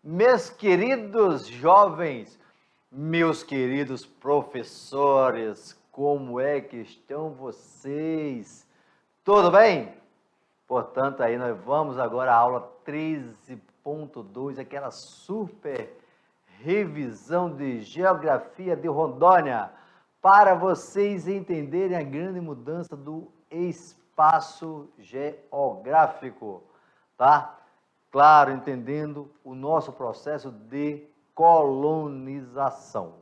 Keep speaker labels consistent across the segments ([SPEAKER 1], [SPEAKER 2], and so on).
[SPEAKER 1] Meus queridos jovens, meus queridos professores, como é que estão vocês? Tudo bem? Portanto, aí nós vamos agora à aula 13.2, aquela super revisão de Geografia de Rondônia, para vocês entenderem a grande mudança do espaço geográfico, tá? Claro, entendendo o nosso processo de colonização,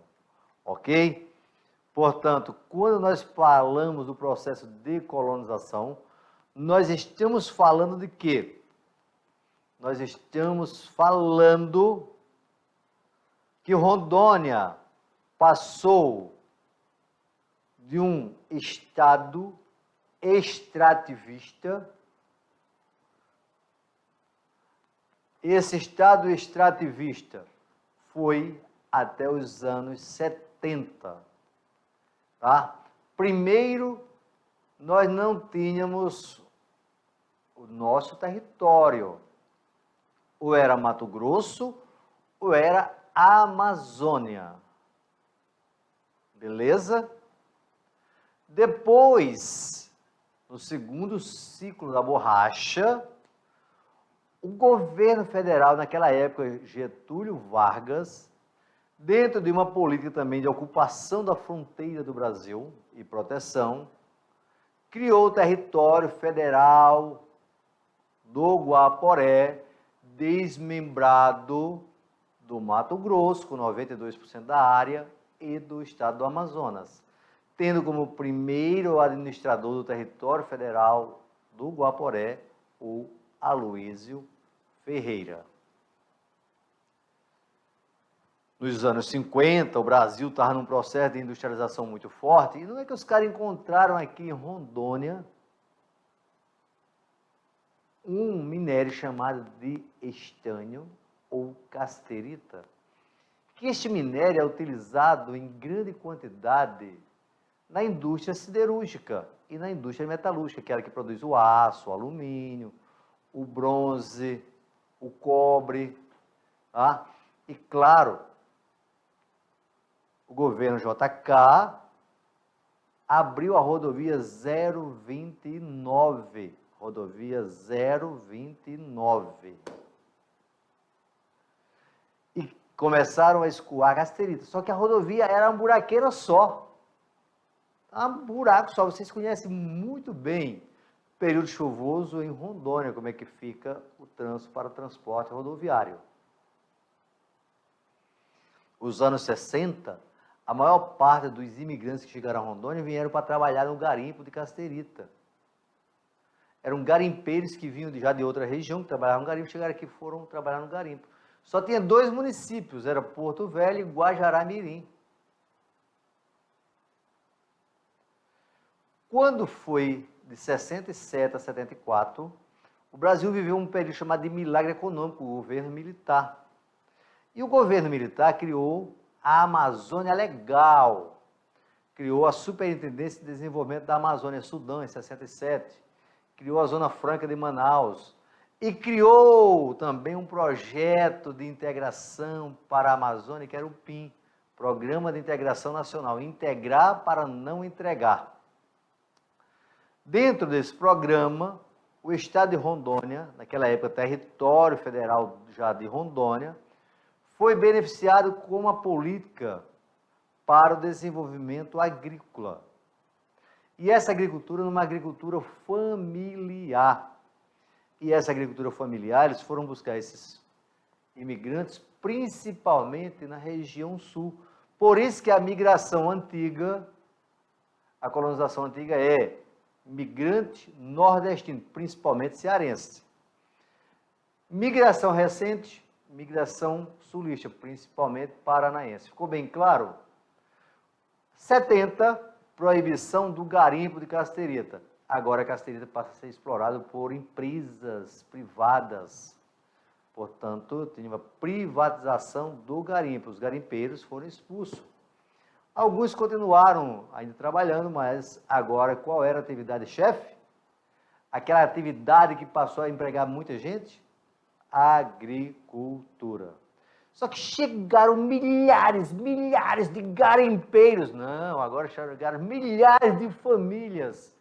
[SPEAKER 1] ok? Portanto, quando nós falamos do processo de colonização, nós estamos falando de quê? Nós estamos falando que Rondônia passou de um estado extrativista. Esse estado extrativista foi até os anos 70, tá? Primeiro, nós não tínhamos o nosso território. Ou era Mato Grosso, ou era Amazônia. Beleza? Depois, no segundo ciclo da borracha, o governo federal, naquela época, Getúlio Vargas, dentro de uma política também de ocupação da fronteira do Brasil e proteção, criou o território federal do Guaporé, desmembrado do Mato Grosso, com 92% da área, e do estado do Amazonas, tendo como primeiro administrador do território federal do Guaporé o Aloísio Ferreira. Nos anos 50, o Brasil estava num processo de industrialização muito forte, e não é que os caras encontraram aqui em Rondônia um minério chamado de estânio ou casterita, que este minério é utilizado em grande quantidade na indústria siderúrgica e na indústria metalúrgica, aquela que produz o aço, o alumínio, o bronze, o cobre, tá? E claro, o governo JK abriu a rodovia 029, rodovia 029. E começaram a escoar casterita, só que a rodovia era uma buraqueira só. Um buraco só, vocês conhecem muito bem período chuvoso em Rondônia, como é que fica o trânsito para o transporte rodoviário. Os anos 60, a maior parte dos imigrantes que chegaram a Rondônia vieram para trabalhar no garimpo de casterita. Eram garimpeiros que vinham já de outra região, que trabalhavam no garimpo, chegaram aqui e foram trabalhar no garimpo. Só tinha 2 municípios, era Porto Velho e Guajará-Mirim. Quando foi de 67 a 74, o Brasil viveu um período chamado de milagre econômico, o governo militar. E o governo militar criou a Amazônia Legal, criou a Superintendência de Desenvolvimento da Amazônia, Sudão, em 67, criou a Zona Franca de Manaus e criou também um projeto de integração para a Amazônia, que era o PIN, Programa de Integração Nacional, Integrar para Não Entregar. Dentro desse programa, o estado de Rondônia, naquela época território federal já de Rondônia, foi beneficiado com uma política para o desenvolvimento agrícola. E essa agricultura, numa agricultura familiar. E essa agricultura familiar, eles foram buscar esses imigrantes, principalmente na região sul. Por isso que a migração antiga, a colonização antiga é migrante nordestino, principalmente cearense. Migração recente, migração sulista, principalmente paranaense. Ficou bem claro? 70, proibição do garimpo de casterita. Agora a casterita passa a ser explorada por empresas privadas. Portanto, tem uma privatização do garimpo. Os garimpeiros foram expulsos. Alguns continuaram ainda trabalhando, mas agora qual era a atividade-chefe? Aquela atividade que passou a empregar muita gente? Agricultura. Só que chegaram milhares de garimpeiros. Não, agora chegaram milhares de famílias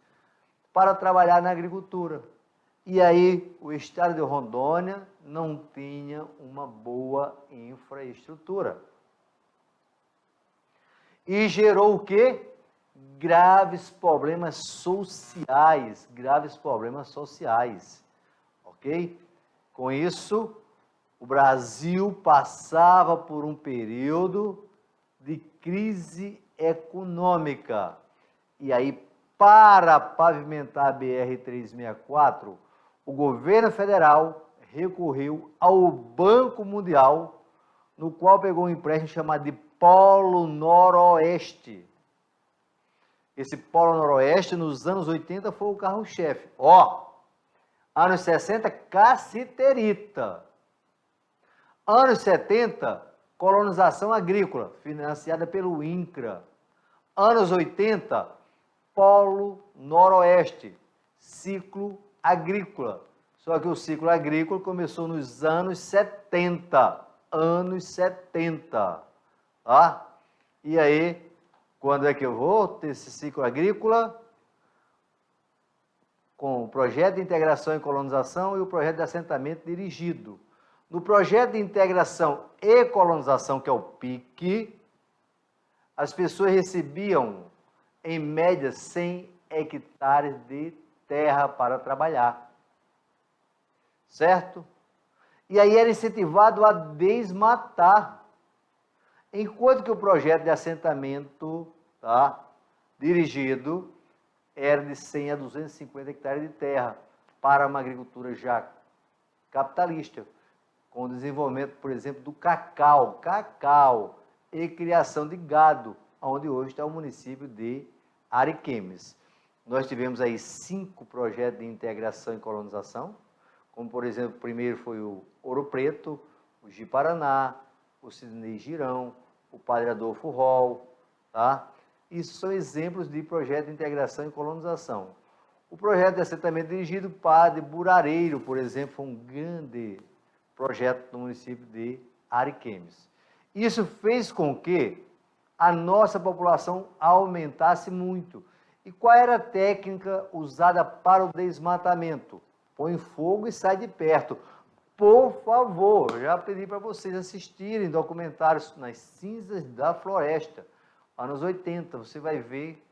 [SPEAKER 1] para trabalhar na agricultura. E aí o estado de Rondônia não tinha uma boa infraestrutura. E gerou o quê? Graves problemas sociais, ok? Com isso, o Brasil passava por um período de crise econômica. E aí, para pavimentar a BR-364, o governo federal recorreu ao Banco Mundial, no qual pegou um empréstimo chamado de Polo Noroeste. Esse Polo Noroeste, nos anos 80, foi o carro-chefe. Anos 60, cassiterita. Anos 70, colonização agrícola, financiada pelo INCRA. Anos 80, Polo Noroeste, ciclo agrícola. Só que o ciclo agrícola começou nos anos 70. Tá? E aí, quando é que eu vou ter esse ciclo agrícola? Com o projeto de integração e colonização e o projeto de assentamento dirigido. No projeto de integração e colonização, que é o PIC, as pessoas recebiam, em média, 100 hectares de terra para trabalhar. Certo? E aí era incentivado a desmatar. Enquanto que o projeto de assentamento dirigido era de 100 a 250 hectares de terra para uma agricultura já capitalista, com o desenvolvimento, por exemplo, do cacau e criação de gado, onde hoje está o município de Ariquemes. Nós tivemos aí 5 projetos de integração e colonização, como, por exemplo, o primeiro foi o Ouro Preto, o Ji-Paraná, o Sidney Girão, o Padre Adolfo Roll, tá? Isso são exemplos de projeto de integração e colonização. O projeto de assentamento dirigido, Padre Burareiro, por exemplo, foi um grande projeto no município de Ariquemes. Isso fez com que a nossa população aumentasse muito. E qual era a técnica usada para o desmatamento? Põe fogo e sai de perto. Por favor, eu já pedi para vocês assistirem documentários nas cinzas da floresta, anos 80, você vai ver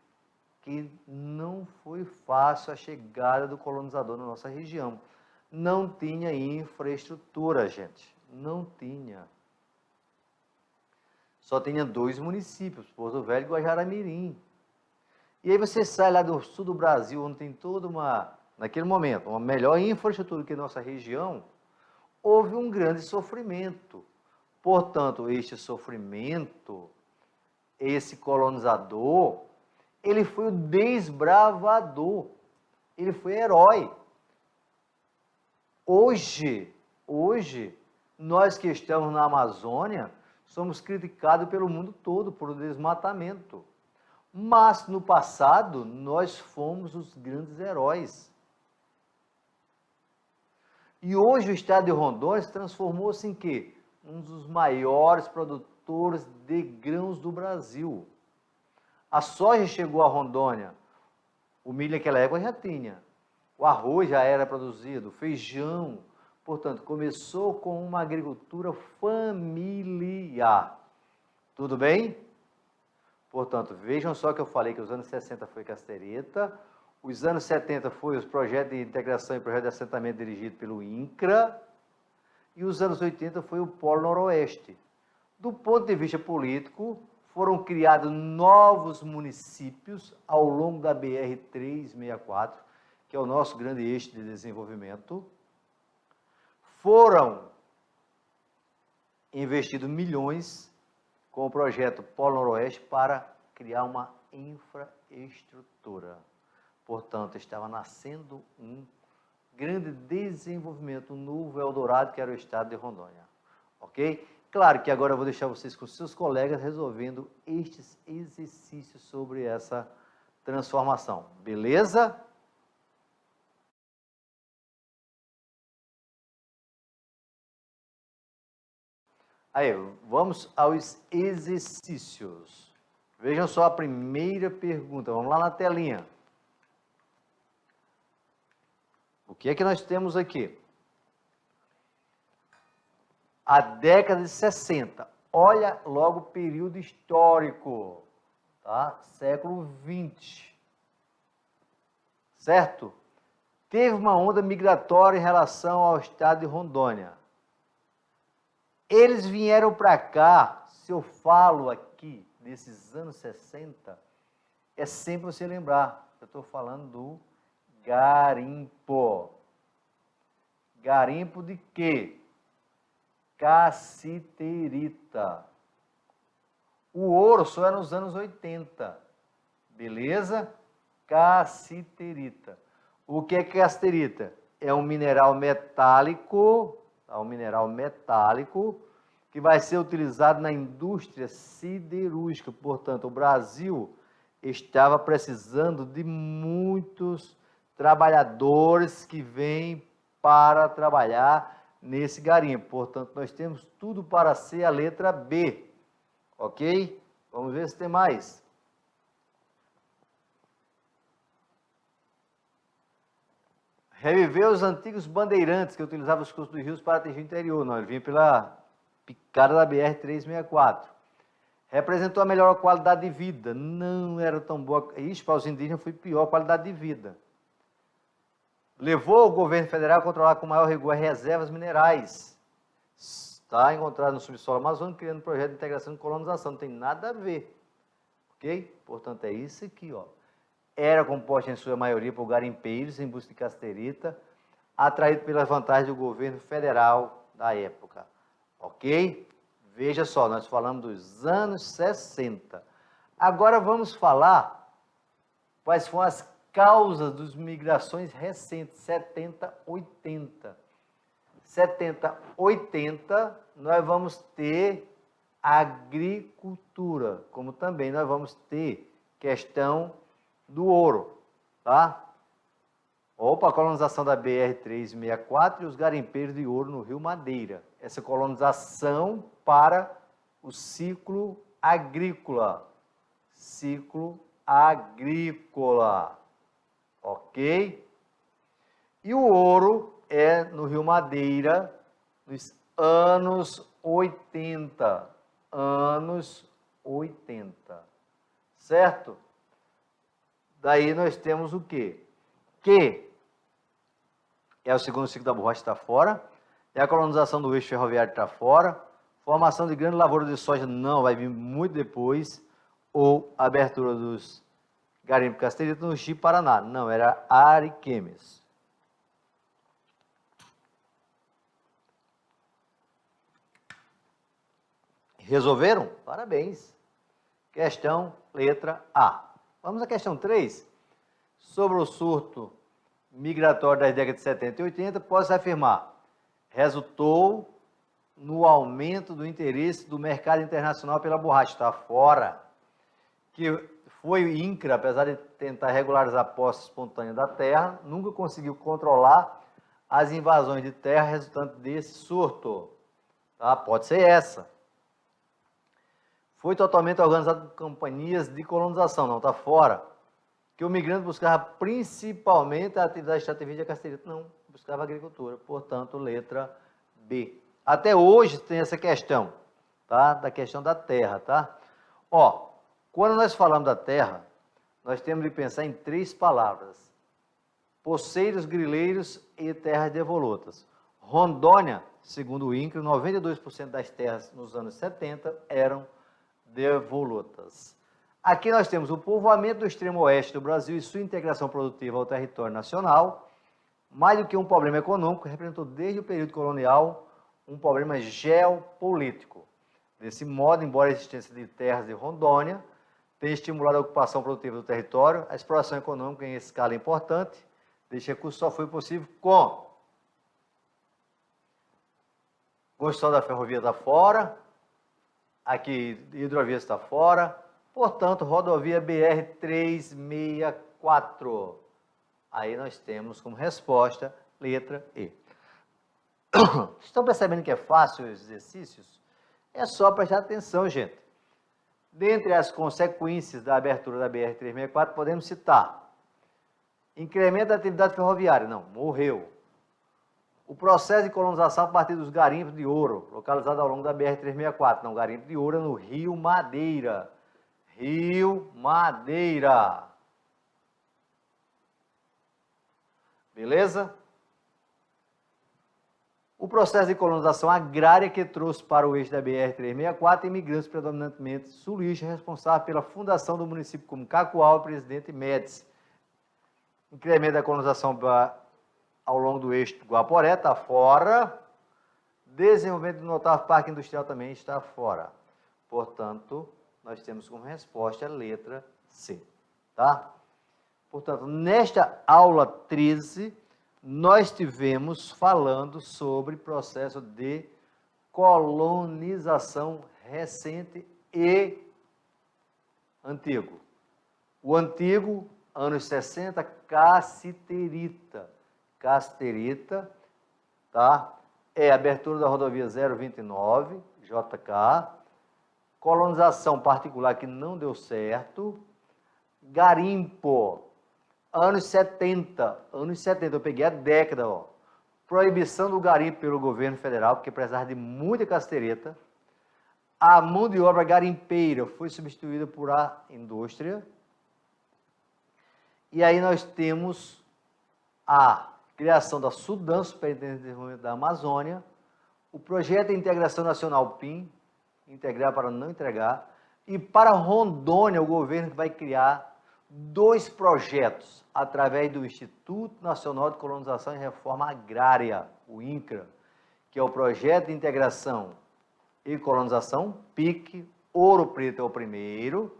[SPEAKER 1] que não foi fácil a chegada do colonizador na nossa região. Não tinha infraestrutura, gente. Não tinha. Só tinha 2 municípios, Pouso Velho e Guajará-Mirim. E aí você sai lá do sul do Brasil, onde tem toda naquele momento, uma melhor infraestrutura que a nossa região, houve um grande sofrimento. Portanto, este sofrimento, esse colonizador, ele foi o desbravador, ele foi herói. Hoje, nós que estamos na Amazônia, somos criticados pelo mundo todo por o desmatamento. Mas, no passado, nós fomos os grandes heróis. E hoje o estado de Rondônia se transformou-se em quê? Um dos maiores produtores de grãos do Brasil. A soja chegou a Rondônia, o milho naquela época já tinha, o arroz já era produzido, o feijão. Portanto, começou com uma agricultura familiar. Tudo bem? Portanto, vejam só que eu falei que os anos 60 foi cassiterita, os anos 70 foi os projetos de integração e projeto de assentamento dirigido pelo INCRA, e os anos 80 foi o Polo Noroeste. Do ponto de vista político, foram criados novos municípios ao longo da BR-364, que é o nosso grande eixo de desenvolvimento. Foram investidos milhões com o projeto Polo Noroeste para criar uma infraestrutura. Portanto, estava nascendo um grande desenvolvimento, um novo Eldorado, que era o estado de Rondônia. Ok? Claro que agora eu vou deixar vocês com seus colegas resolvendo estes exercícios sobre essa transformação. Beleza? Aí, vamos aos exercícios. Vejam só a primeira pergunta. Vamos lá na telinha. O que é que nós temos aqui? A década de 60. Olha logo o período histórico, tá? Século 20. Certo? Teve uma onda migratória em relação ao estado de Rondônia. Eles vieram para cá, se eu falo aqui, nesses anos 60, é sempre você lembrar, eu estou falando do garimpo. Garimpo de quê? Cassiterita. O ouro só é nos anos 80, beleza? Cassiterita. O que é cassiterita? É um mineral metálico, tá? Um mineral metálico que vai ser utilizado na indústria siderúrgica. Portanto, o Brasil estava precisando de muitos trabalhadores que vêm para trabalhar nesse garimpo. Portanto, nós temos tudo para ser a letra B. Ok? Vamos ver se tem mais. Reviver os antigos bandeirantes que utilizavam os cursos dos rios para atingir o interior. Não, ele vinha pela picada da BR-364. Representou a melhor qualidade de vida. Não era tão boa. Isso para os indígenas foi pior qualidade de vida. Levou o governo federal a controlar com maior rigor as reservas minerais. Está encontrado no subsolo amazônico, criando um projeto de integração e colonização. Não tem nada a ver. Ok? Portanto, é isso aqui, ó. Era composta em sua maioria por garimpeiros em busca de cassiterita, atraído pelas vantagens do governo federal da época. Ok? Veja só, nós falamos dos anos 60. Agora vamos falar quais foram as causas das migrações recentes, 70, 80. 70, 80, nós vamos ter agricultura, como também nós vamos ter questão do ouro, tá? Opa, a colonização da BR-364 e os garimpeiros de ouro no Rio Madeira. Essa colonização para o ciclo agrícola. Ciclo agrícola. Ok? E o ouro é no Rio Madeira, nos anos 80. Anos 80. Certo? Daí nós temos o quê? Que é o segundo ciclo da borracha está fora, é a colonização do eixo ferroviário está fora, formação de grande lavoura de soja não, vai vir muito depois, ou abertura dos garimpos casteritos no Chip Paraná, não, era Ariquemes. Resolveram? Parabéns. Questão letra A. Vamos à questão 3. Sobre o surto migratório das décadas de 70 e 80, pode-se afirmar, resultou no aumento do interesse do mercado internacional pela borracha, está fora, que foi o INCRA, apesar de tentar regularizar a posse espontânea da terra, nunca conseguiu controlar as invasões de terra resultantes desse surto. Tá? Pode ser essa. Foi totalmente organizado por companhias de colonização, não está fora. Que o migrante buscava principalmente a atividade extrativista castrita, não, buscava agricultura, portanto, letra B. Até hoje tem essa questão, tá? Da questão da terra, tá? Ó, quando nós falamos da terra, nós temos de pensar em 3 palavras: poceiros, grileiros e terras devolutas. Rondônia, segundo o INCRA, 92% das terras nos anos 70 eram devolutas. Aqui nós temos o povoamento do extremo oeste do Brasil e sua integração produtiva ao território nacional. Mais do que um problema econômico, representou desde o período colonial um problema geopolítico. Desse modo, embora a existência de terras de Rondônia tenha estimulado a ocupação produtiva do território, a exploração econômica em escala importante deste recurso só foi possível com construção da ferrovia está fora, aqui hidrovia está fora, portanto, rodovia BR-364. Aí nós temos como resposta letra E. Estão percebendo que é fácil os exercícios? É só prestar atenção, gente. Dentre as consequências da abertura da BR-364, podemos citar: incremento da atividade ferroviária. Não, morreu. O processo de colonização a partir dos garimpos de ouro, localizado ao longo da BR-364. Não, garimpo de ouro é no Rio Madeira. Rio Madeira. Beleza? O processo de colonização agrária que trouxe para o eixo da BR-364 imigrantes predominantemente sulistas responsáveis pela fundação do município como Cacoal e Presidente Médici. Incremento da colonização ao longo do eixo do Guaporé está fora. Desenvolvimento do notável parque industrial também está fora. Portanto, nós temos como resposta a letra C. Tá? Portanto, nesta aula 13, nós tivemos falando sobre processo de colonização recente e antigo. O antigo, anos 60, cassiterita. Cassiterita, tá? É a abertura da rodovia 029, JK. Colonização particular que não deu certo. Garimpo. Anos 70, eu peguei a década, ó. Proibição do garimpo pelo governo federal, porque precisava de muita cassiterita. A mão de obra garimpeira foi substituída por a indústria. E aí nós temos a criação da Sudan, Superintendência de Desenvolvimento da Amazônia, o projeto de integração nacional PIN, integrar para não entregar, e para Rondônia, o governo que vai criar 2 projetos, através do Instituto Nacional de Colonização e Reforma Agrária, o INCRA, que é o Projeto de Integração e Colonização, PIC, Ouro Preto é o primeiro,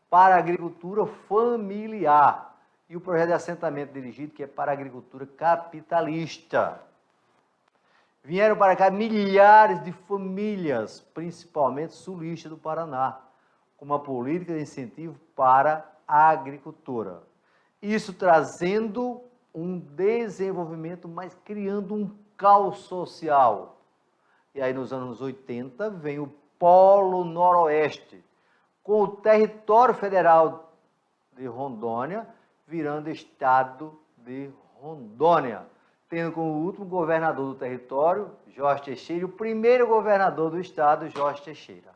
[SPEAKER 1] para a agricultura familiar, e o projeto de assentamento dirigido, que é para a agricultura capitalista. Vieram para cá milhares de famílias, principalmente sulistas do Paraná, com uma política de incentivo para a agricultura. Isso trazendo um desenvolvimento, mas criando um caos social. E aí, nos anos 80, vem o Polo Noroeste, com o território federal de Rondônia, virando estado de Rondônia, tendo como último governador do território, Jorge Teixeira, e o primeiro governador do estado, Jorge Teixeira.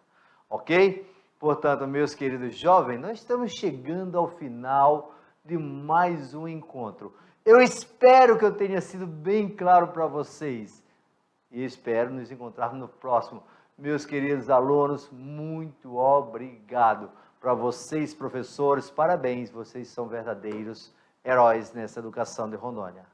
[SPEAKER 1] Ok? Portanto, meus queridos jovens, nós estamos chegando ao final de mais um encontro. Eu espero que eu tenha sido bem claro para vocês. E espero nos encontrarmos no próximo. Meus queridos alunos, muito obrigado. Para vocês, professores, parabéns. Vocês são verdadeiros heróis nessa educação de Rondônia.